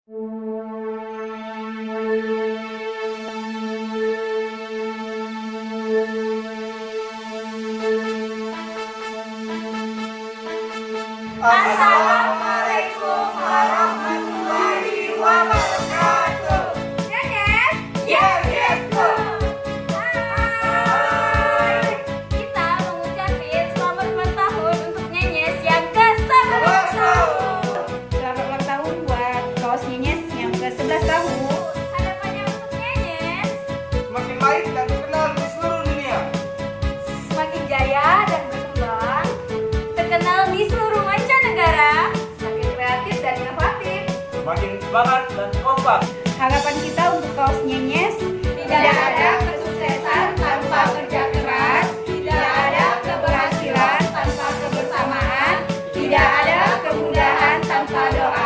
Assalamualaikum warahmatullahi wabarakatuh. Nyenyes? Yes, go. Hai. Kita mengucapin selamat ulang tahun untuk Nyenyes yang ke-11 tahun. Selamat ulang tahun buat kaos Nyenyes yang ke-11 tahun. Harapannya untuk Nyenyes Semakin baik dan terkenal di seluruh dunia. semakin jaya dan berkembang, terkenal di seluruh mancanegara, semakin kreatif dan inovatif. Semakin semangat dan kompak. Harapan kita untuk kaos Nyenyes Tidak ada kesuksesan tanpa kerja keras, tidak ada keberhasilan tanpa kebersamaan, tidak ada kemudahan tanpa doa.